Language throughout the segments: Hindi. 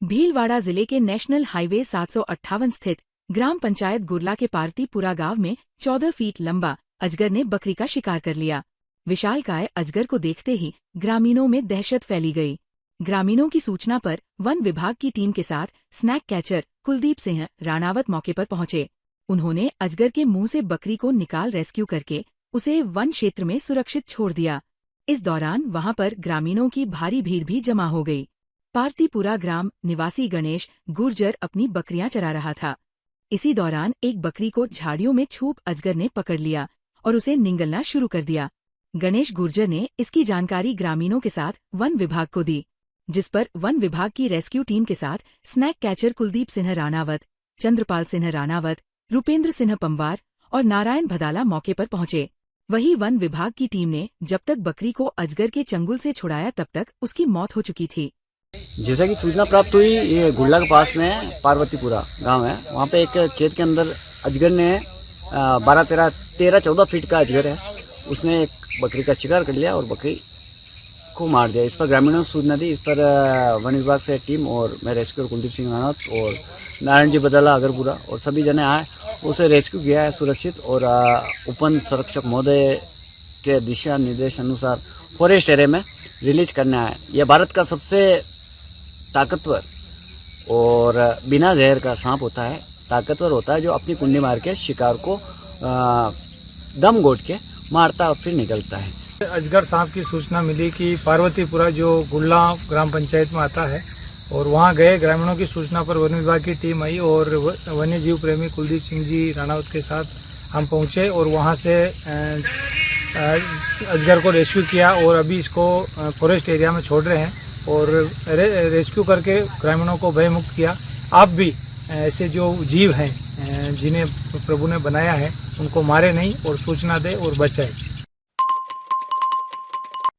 भीलवाड़ा जिले के नेशनल हाईवे 758 स्थित ग्राम पंचायत गुरला के पार्तीपुरा गांव में 14 फीट लंबा अजगर ने बकरी का शिकार कर लिया। विशालकाय अजगर को देखते ही ग्रामीणों में दहशत फैली गई। ग्रामीणों की सूचना पर वन विभाग की टीम के साथ स्नैक कैचर कुलदीप सिंह राणावत मौके पर पहुंचे। उन्होंने अजगर के मुंह से बकरी को निकाल रेस्क्यू करके उसे वन क्षेत्र में सुरक्षित छोड़ दिया। इस दौरान वहां पर ग्रामीणों की भारी भीड़ भी जमा हो गई। पार्तीपुरा ग्राम निवासी गणेश गुर्जर अपनी बकरियां चरा रहा था। इसी दौरान एक बकरी को झाड़ियों में छुप अजगर ने पकड़ लिया और उसे निगलना शुरू कर दिया। गणेश गुर्जर ने इसकी जानकारी ग्रामीणों के साथ वन विभाग को दी, जिस पर वन विभाग की रेस्क्यू टीम के साथ स्नैक कैचर कुलदीप सिंह राणावत, चंद्रपाल सिंह राणावत, रुपेंद्र सिंह पंवार और नारायण भदाला मौके पर पहुंचे। वहीं वन विभाग की टीम ने जब तक बकरी को अजगर के चंगुल से छुड़ाया तब तक उसकी मौत हो चुकी थी। जैसा कि सूचना प्राप्त हुई, ये गुरला के पास में पार्वतीपुरा गांव है। वहाँ पे एक खेत के अंदर अजगर ने 13-14 फीट का अजगर है, उसने एक बकरी का शिकार कर लिया और बकरी को मार दिया। इस पर ग्रामीणों ने सूचना दी। इस पर वन विभाग से टीम और मैं रेस्क्यू कुलदीप सिंह राणावत और नारायण जी बदला अगरपुरा और सभी जने आए, उसे रेस्क्यू किया है सुरक्षित। और उपवन संरक्षक महोदय के दिशा निर्देश अनुसार फॉरेस्ट एरिया में रिलीज करना है। यह भारत का सबसे ताकतवर और बिना जहर का सांप होता है। ताकतवर होता है जो अपनी कुंडी मार के शिकार को दम घोट के मारता और फिर निकलता है। अजगर सांप की सूचना मिली कि पार्वतीपुरा जो गुरला ग्राम पंचायत में आता है, और वहां गए। ग्रामीणों की सूचना पर वन विभाग की टीम आई और वन्य जीव प्रेमी कुलदीप सिंह जी राणावत के साथ हम पहुंचे और वहां से अजगर को रेस्क्यू किया और अभी इसको फॉरेस्ट एरिया में छोड़ रहे हैं और रेस्क्यू करके ग्रामीणों को भयमुक्त किया। आप भी ऐसे जो जीव हैं जिन्हें प्रभु ने बनाया है उनको मारे नहीं और सूचना दे और बचाए।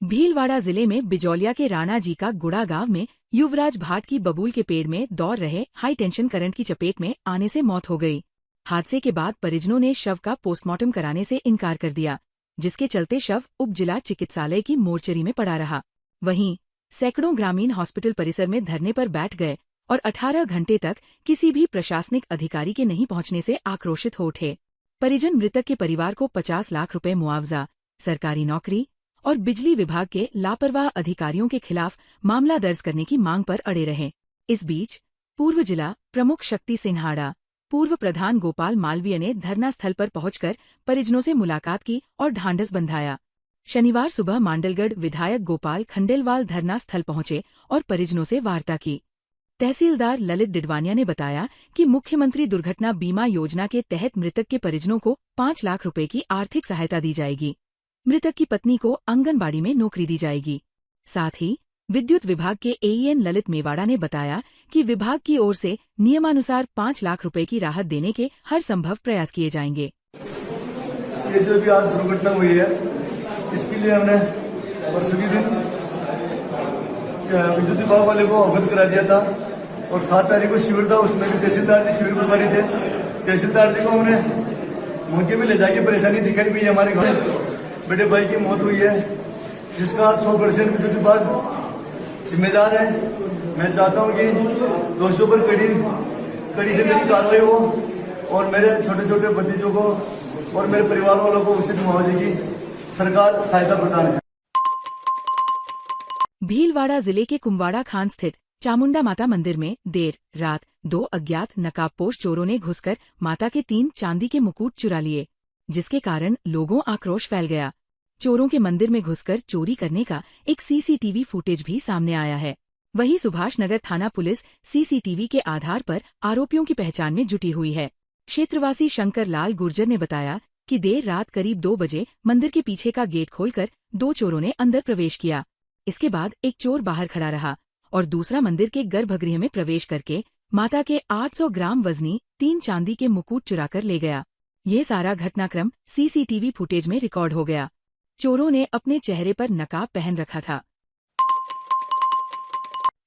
भीलवाड़ा जिले में बिजौलिया के राणा जी का गुड़ा गांव में युवराज भाट की बबूल के पेड़ में दौड़ रहे हाई टेंशन करंट की चपेट में आने से मौत हो गई। हादसे के बाद परिजनों ने शव का पोस्टमार्टम कराने से इनकार कर दिया, जिसके चलते शव उप जिला चिकित्सालय की मोर्चरी में पड़ा रहा। वहीं सैकड़ों ग्रामीण हॉस्पिटल परिसर में धरने पर बैठ गए और 18 घंटे तक किसी भी प्रशासनिक अधिकारी के नहीं पहुंचने से आक्रोशित हो उठे। परिजन मृतक के परिवार को 50 लाख रुपए मुआवजा, सरकारी नौकरी और बिजली विभाग के लापरवाह अधिकारियों के खिलाफ मामला दर्ज करने की मांग पर अड़े रहे। इस बीच पूर्व जिला प्रमुख शक्ति सिन्हाड़ा, पूर्व प्रधान गोपाल मालवीय ने धरना स्थल पर पहुंचकर परिजनों से मुलाकात की और ढांढस बंधाया। शनिवार सुबह मांडलगढ़ विधायक गोपाल खंडेलवाल धरना स्थल पहुंचे और परिजनों से वार्ता की। तहसीलदार ललित डिडवानिया ने बताया कि मुख्यमंत्री दुर्घटना बीमा योजना के तहत मृतक के परिजनों को 5 लाख रुपए की आर्थिक सहायता दी जाएगी। मृतक की पत्नी को आंगनबाड़ी में नौकरी दी जाएगी। साथ ही विद्युत विभाग के एईएन ललित मेवाड़ा ने बताया कि विभाग की ओर से नियमानुसार 5 लाख रुपए की राहत देने के हर संभव प्रयास किए जाएंगे। ये जो भी आज दुर्घटना हुई है, इसके लिए हमने परसों के दिन विद्युत विभाग वाले को अवगत करा दिया था और 7 तारीख को शिविर था, उसमें भी तहसीलदार जी शिविर प्रभारी थे। तहसीलदार जी को हमने मौके पे ले जाके परेशानी दिखाई भी। हमारे घर बड़े भाई की मौत हुई है, जिसका 100% विद्युत विभाग जिम्मेदार है। मैं चाहता हूं कि दोषियों पर कड़ी से कड़ी कार्रवाई हो और मेरे छोटे छोटे भतीजों को और मेरे परिवार वालों को उचित मुआवजे की सरकार सहायता प्रदान करे। भीलवाड़ा जिले के कुम्वाड़ा खान स्थित चामुंडा माता मंदिर में देर रात 2 अज्ञात नकाबपोश चोरों ने घुसकर माता के 3 चांदी के मुकुट चुरा लिए, जिसके कारण लोगों आक्रोश फैल गया। चोरों के मंदिर में घुसकर चोरी करने का एक सीसीटीवी फुटेज भी सामने आया है। वहीं सुभाष नगर थाना पुलिस सीसीटीवी के आधार पर आरोपियों की पहचान में जुटी हुई है। क्षेत्रवासी शंकर लाल गुर्जर ने बताया कि देर रात करीब 2 बजे मंदिर के पीछे का गेट खोलकर 2 चोरों ने अंदर प्रवेश किया। इसके बाद एक चोर बाहर खड़ा रहा और दूसरा मंदिर के गर्भगृह में प्रवेश करके माता के 800 ग्राम वजनी 3 चांदी के मुकुट चुराकर ले गया। ये सारा घटनाक्रम सीसीटीवी फुटेज में रिकॉर्ड हो गया। चोरों ने अपने चेहरे पर नकाब पहन रखा था।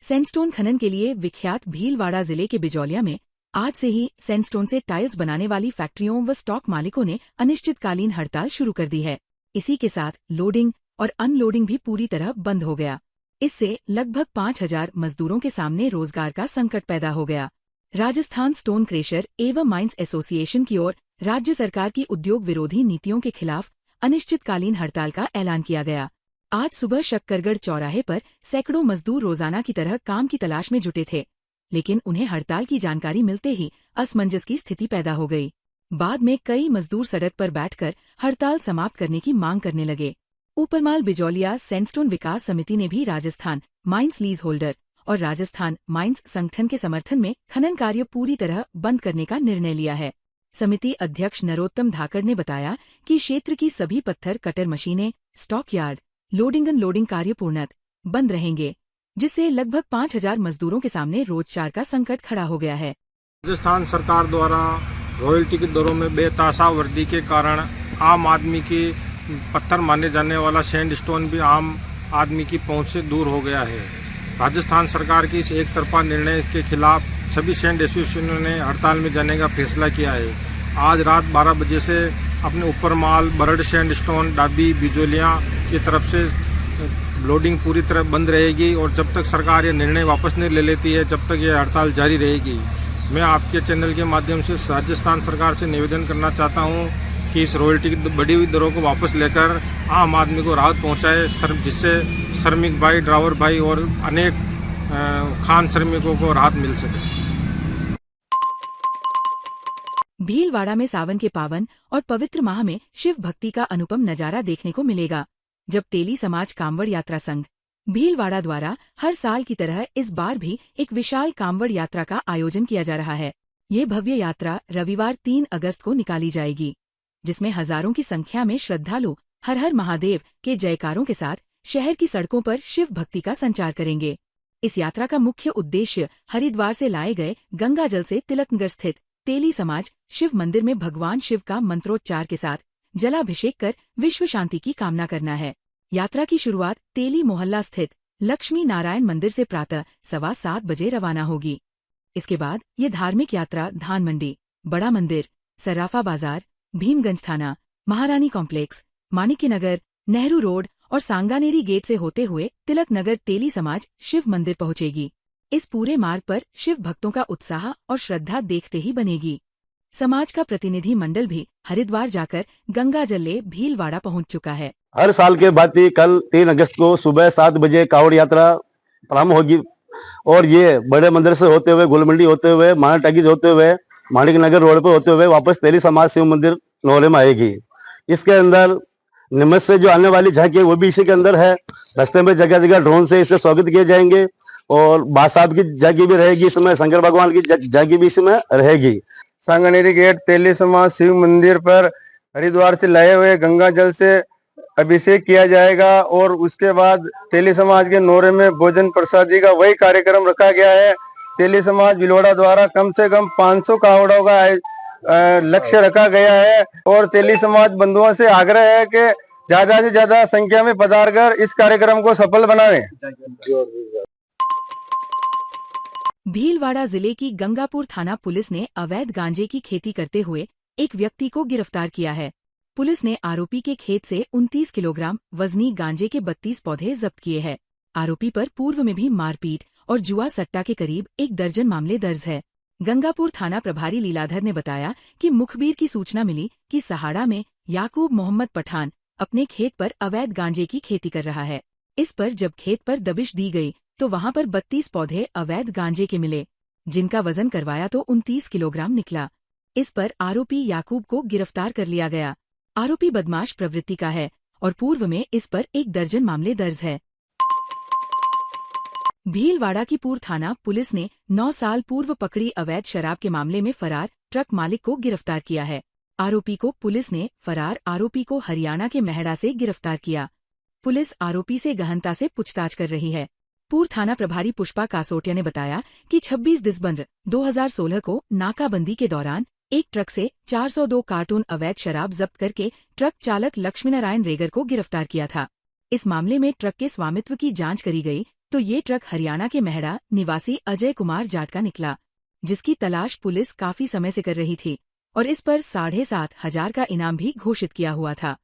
सैंडस्टोन खनन के लिए विख्यात भीलवाड़ा जिले के बिजौलिया में आज से ही सैंडस्टोन से टाइल्स बनाने वाली फैक्ट्रियों व स्टॉक मालिकों ने अनिश्चितकालीन हड़ताल शुरू कर दी है। इसी के साथ लोडिंग और अनलोडिंग भी पूरी तरह बंद हो गया। इससे लगभग 5,000 मजदूरों के सामने रोजगार का संकट पैदा हो गया। राजस्थान स्टोन क्रेशर एवं माइंस एसोसिएशन की ओर राज्य सरकार की उद्योग विरोधी नीतियों के खिलाफ अनिश्चितकालीन हड़ताल का ऐलान किया गया। आज सुबह शक्करगढ़ चौराहे पर सैकड़ों मजदूर रोजाना की तरह काम की तलाश में जुटे थे, लेकिन उन्हें हड़ताल की जानकारी मिलते ही असमंजस की स्थिति पैदा हो गई। बाद में कई मजदूर सड़क पर बैठकर हड़ताल समाप्त करने की मांग करने लगे। ऊपरमाल बिजौलिया सैंडस्टोन विकास समिति ने भी राजस्थान माइंस लीज होल्डर और राजस्थान माइंस संगठन के समर्थन में खनन कार्य पूरी तरह बंद करने का निर्णय लिया है। समिति अध्यक्ष नरोत्तम धाकड़ ने बताया कि क्षेत्र की सभी पत्थर कटर मशीनें, स्टॉक यार्ड, लोडिंग अनलोडिंग कार्य पूर्णतः बंद रहेंगे, जिससे लगभग 5,000 मजदूरों के सामने रोजगार का संकट खड़ा हो गया है। राजस्थान सरकार द्वारा रॉयल्टी की दरों में बेतहाशा वृद्धि के कारण आम आदमी की पत्थर माने जाने वाला सैंडस्टोन भी आम आदमी की पहुंच से दूर हो गया है। राजस्थान सरकार की इस एक तरफा निर्णय के खिलाफ सभी सैंड एसोसिएशनों ने हड़ताल में जाने का फैसला किया है। आज रात 12 बजे से अपने ऊपर माल, बरड, सैंडस्टोन, डाबी, बिजोलियाँ की तरफ से लोडिंग पूरी तरह बंद रहेगी और जब तक सरकार ये निर्णय वापस नहीं ले लेती है, जब तक ये हड़ताल जारी रहेगी। मैं आपके चैनल के माध्यम से राजस्थान सरकार से निवेदन करना चाहता हूँ कि इस रॉयल्टी की बढ़ी हुई दरों को वापस लेकर आम आदमी को राहत पहुँचाए, जिससे श्रमिक भाई, ड्राइवर भाई और अनेक खान श्रमिकों को राहत मिल सके। भीलवाड़ा में सावन के पावन और पवित्र माह में शिव भक्ति का अनुपम नजारा देखने को मिलेगा, जब तेली समाज कांवड़ यात्रा संघ भीलवाड़ा द्वारा हर साल की तरह इस बार भी एक विशाल कांवड़ यात्रा का आयोजन किया जा रहा है। ये भव्य यात्रा रविवार 3 अगस्त को निकाली जाएगी, जिसमें हजारों की संख्या में श्रद्धालु हर हर महादेव के जयकारों के साथ शहर की सड़कों पर शिव भक्ति का संचार करेंगे। इस यात्रा का मुख्य उद्देश्य हरिद्वार से लाए गए गंगा जल से तिलकनगर स्थित तेली समाज शिव मंदिर में भगवान शिव का मंत्रोच्चार के साथ जलाभिषेक कर विश्व शांति की कामना करना है। यात्रा की शुरुआत तेली मोहल्ला स्थित लक्ष्मी नारायण मंदिर से प्रातः 7:15 बजे रवाना होगी। इसके बाद ये धार्मिक यात्रा धान मंडी, बड़ा मंदिर, सर्राफा बाजार, भीमगंज थाना, महारानी कॉम्प्लेक्स, माणिक्य नगर, नेहरू रोड और सांगानेरी गेट से होते हुए तिलक नगर तेली समाज शिव मंदिर पहुंचेगी। इस पूरे मार्ग पर शिव भक्तों का उत्साह और श्रद्धा देखते ही बनेगी। समाज का प्रतिनिधि मंडल भी हरिद्वार जाकर गंगा जल ले भीलवाड़ा पहुंच चुका है। हर साल के भांति कल 3 अगस्त को सुबह 7 बजे कावड़ यात्रा प्रारंभ होगी और ये बड़े मंदिर से होते हुए, गोलमंडी होते हुए, माना टाकीज होते हुए, माणिक नगर रोड पर होते हुए वापस तेली समाज शिव मंदिर नोहरे में आएगी। इसके अंदर निमच से जो आने वाली झांकी है वो भी इसी के अंदर है। रास्ते में जगह जगह ड्रोन से इससे स्वागत किए जाएंगे और बासाब की झांकी भी रहेगी, इसमें शंकर भगवान की झांकी भी इसमें रहेगी। सांगानेरी गेट तेली समाज शिव मंदिर पर हरिद्वार से लाए हुए गंगा जल से अभिषेक किया जाएगा और उसके बाद तेली समाज के नोरे में भोजन प्रसादी का वही कार्यक्रम रखा गया है। तेली समाज भीलवाड़ा द्वारा कम से कम 500 कावड़ों का लक्ष्य रखा गया है और तेली समाज बंधुओं से आग्रह है कि ज्यादा से ज्यादा संख्या में पधार कर इस कार्यक्रम को सफल बनाएं। भीलवाड़ा जिले की गंगापुर थाना पुलिस ने अवैध गांजे की खेती करते हुए एक व्यक्ति को गिरफ्तार किया है। पुलिस ने आरोपी के खेत से 29 किलोग्राम वजनी गांजे के 32 पौधे जब्त किए हैं। आरोपी पर पूर्व में भी मारपीट और जुआ सट्टा के करीब 1 दर्जन मामले दर्ज है। गंगापुर थाना प्रभारी लीलाधर ने बताया कि मुखबिर की सूचना मिली कि सहाड़ा में याकूब मोहम्मद पठान अपने खेत पर अवैध गांजे की खेती कर रहा है। इस पर जब खेत पर दबिश दी गई तो वहां पर 32 पौधे अवैध गांजे के मिले, जिनका वजन करवाया तो 29 किलोग्राम निकला। इस पर आरोपी याकूब को गिरफ्तार कर लिया गया। आरोपी बदमाश प्रवृत्ति का है और पूर्व में इस पर 1 दर्जन मामले दर्ज है। भीलवाड़ा की पूर्व थाना पुलिस ने 9 साल पूर्व पकड़ी अवैध शराब के मामले में फरार ट्रक मालिक को गिरफ्तार किया है। आरोपी को पुलिस ने फरार आरोपी को हरियाणा के मेहड़ा से गिरफ्तार किया। पुलिस आरोपी से गहनता से पूछताछ कर रही है। पूर्व थाना प्रभारी पुष्पा कासोटिया ने बताया कि 26 दिसंबर 2016 को नाकाबंदी के दौरान एक ट्रक से 402 कार्टून अवैध शराब जब्त करके ट्रक चालक लक्ष्मीनारायण रेगर को गिरफ्तार किया था। इस मामले में ट्रक के स्वामित्व की जांच करी गई तो ये ट्रक हरियाणा के मेहड़ा निवासी अजय कुमार जाट का निकला, जिसकी तलाश पुलिस काफी समय से कर रही थी और इस पर 7,500 का इनाम भी घोषित किया हुआ था।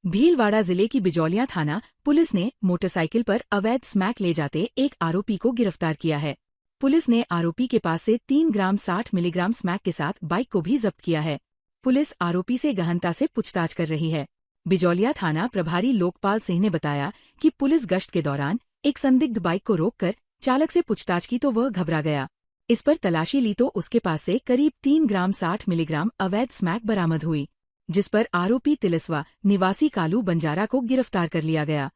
भीलवाड़ा जिले की बिजौलिया थाना पुलिस ने मोटरसाइकिल पर अवैध स्मैक ले जाते एक आरोपी को गिरफ्तार किया है। पुलिस ने आरोपी के पास से 3 ग्राम 60 मिलीग्राम स्मैक के साथ बाइक को भी जब्त किया है। पुलिस आरोपी से गहनता से पूछताछ कर रही है। बिजौलिया थाना प्रभारी लोकपाल सिंह ने बताया कि पुलिस गश्त के दौरान एक संदिग्ध बाइक को रोककर चालक से पूछताछ की तो वह घबरा गया। इस पर तलाशी ली तो उसके पास से करीब 3 ग्राम 60 मिलीग्राम अवैध स्मैक बरामद हुई, जिस पर आरोपी तिलस्वा निवासी कालू बंजारा को गिरफ्तार कर लिया गया।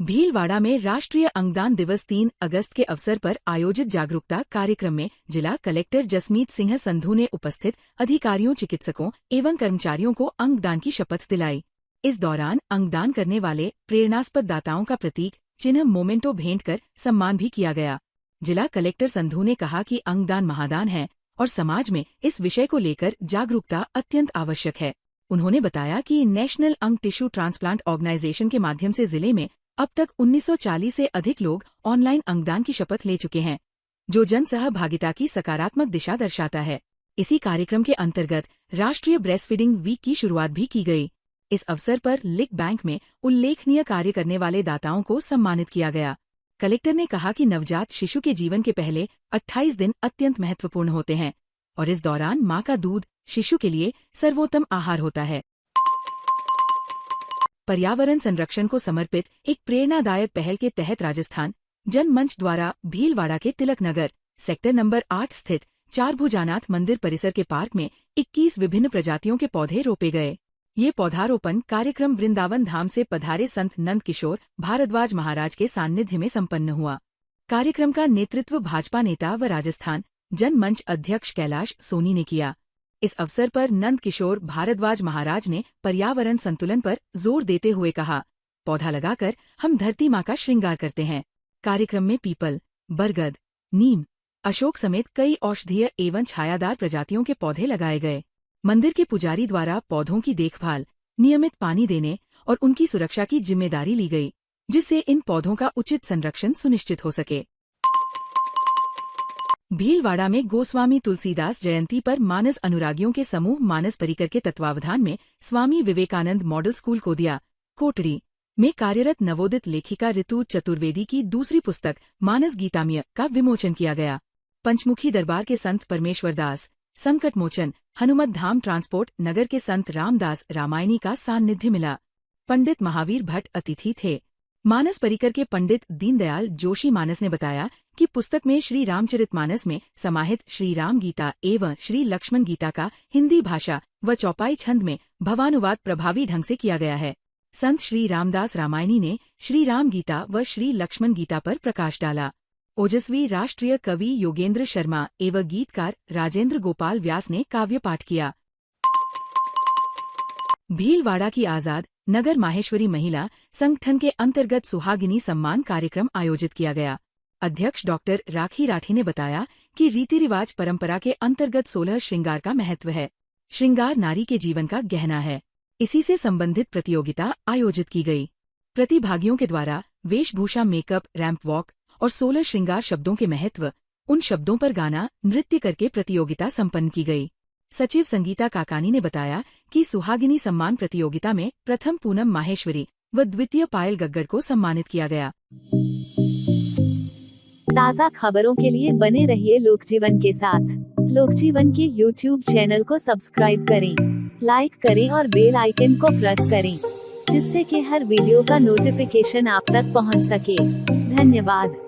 भीलवाड़ा में राष्ट्रीय अंगदान दिवस 3 अगस्त के अवसर पर आयोजित जागरूकता कार्यक्रम में जिला कलेक्टर जसमीत सिंह संधू ने उपस्थित अधिकारियों, चिकित्सकों एवं कर्मचारियों को अंगदान की शपथ दिलाई। इस दौरान अंगदान करने वाले प्रेरणास्पद दाताओं का प्रतीक चिन्ह मोमेंटो भेंट कर सम्मान भी किया गया। जिला कलेक्टर संधू ने कहा कि अंगदान महादान है और समाज में इस विषय को लेकर जागरूकता अत्यंत आवश्यक है। उन्होंने बताया कि नेशनल अंग टिश्यू ट्रांसप्लांट ऑर्गेनाइजेशन के माध्यम से जिले में अब तक 1940 से अधिक लोग ऑनलाइन अंगदान की शपथ ले चुके हैं, जो जन सहभागिता की सकारात्मक दिशा दर्शाता है। इसी कार्यक्रम के अंतर्गत राष्ट्रीय ब्रेस्ट फीडिंग वीक की शुरुआत भी की गई। इस अवसर पर लिक बैंक में उल्लेखनीय कार्य करने वाले दाताओं को सम्मानित किया गया। कलेक्टर ने कहा कि नवजात शिशु के जीवन के पहले 28 दिन अत्यंत महत्वपूर्ण होते हैं और इस दौरान मां का दूध शिशु के लिए सर्वोत्तम आहार होता है। पर्यावरण संरक्षण को समर्पित एक प्रेरणादायक पहल के तहत राजस्थान जनमंच द्वारा भीलवाड़ा के तिलक नगर सेक्टर नंबर 8 स्थित 4 भुजानाथ मंदिर परिसर के पार्क में 21 विभिन्न प्रजातियों के पौधे रोपे गए। ये पौधारोपण कार्यक्रम वृंदावन धाम से पधारे संत नंद किशोर भारद्वाज महाराज के सान्निध्य में संपन्न हुआ। कार्यक्रम का नेतृत्व भाजपा नेता व राजस्थान जनमंच अध्यक्ष कैलाश सोनी ने किया। इस अवसर पर नंद किशोर भारद्वाज महाराज ने पर्यावरण संतुलन पर जोर देते हुए कहा, पौधा लगाकर हम धरती माँ का श्रृंगार करते हैं। कार्यक्रम में पीपल, बरगद, नीम, अशोक समेत कई औषधीय एवं छायादार प्रजातियों के पौधे लगाए गए। मंदिर के पुजारी द्वारा पौधों की देखभाल, नियमित पानी देने और उनकी सुरक्षा की जिम्मेदारी ली गई, जिससे इन पौधों का उचित संरक्षण सुनिश्चित हो सके। भीलवाड़ा में गोस्वामी तुलसीदास जयंती पर मानस अनुरागियों के समूह मानस परिकर के तत्वावधान में स्वामी विवेकानंद मॉडल स्कूल कोदिया कोटड़ी में कार्यरत नवोदित लेखिका ऋतु चतुर्वेदी की दूसरी पुस्तक मानस गीतामय का विमोचन किया गया। पंचमुखी दरबार के संत परमेश्वर दास, संकट मोचन हनुमत धाम ट्रांसपोर्ट नगर के संत रामदास रामायणी का सान्निध्य मिला। पंडित महावीर भट्ट अतिथि थे। मानस परिकर के पंडित दीनदयाल जोशी मानस ने बताया कि पुस्तक में श्री रामचरितमानस में समाहित श्री राम गीता एवं श्री लक्ष्मण गीता का हिंदी भाषा व चौपाई छंद में भवानुवाद प्रभावी ढंग से किया गया है। संत श्री रामदास रामायणी ने श्री राम गीता व श्री लक्ष्मण गीता पर प्रकाश डाला। ओजस्वी राष्ट्रीय कवि योगेंद्र शर्मा एवं गीतकार राजेंद्र गोपाल व्यास ने काव्य पाठ किया। भीलवाड़ा की आजाद नगर माहेश्वरी महिला संगठन के अंतर्गत सुहागिनी सम्मान कार्यक्रम आयोजित किया गया। अध्यक्ष डॉक्टर राखी राठी ने बताया कि रीति रिवाज परंपरा के अंतर्गत 16 श्रृंगार का महत्व है। श्रृंगार नारी के जीवन का गहना है। इसी से संबंधित प्रतियोगिता आयोजित की गई। प्रतिभागियों के द्वारा वेशभूषा, मेकअप, रैंप वॉक और 16 श्रृंगार शब्दों के महत्व, उन शब्दों पर गाना, नृत्य करके प्रतियोगिता संपन्न की गई। सचिव संगीता काकानी ने बताया कि सुहागिनी सम्मान प्रतियोगिता में प्रथम पूनम माहेश्वरी व द्वितीय पायल गग्गड़ को सम्मानित किया गया। ताज़ा खबरों के लिए बने रहिए लोकजीवन के साथ। लोकजीवन के YouTube चैनल को सब्सक्राइब करें, लाइक करें और बेल आइकन को प्रेस करें, जिससे कि हर वीडियो का नोटिफिकेशन आप तक पहुंच सके। धन्यवाद।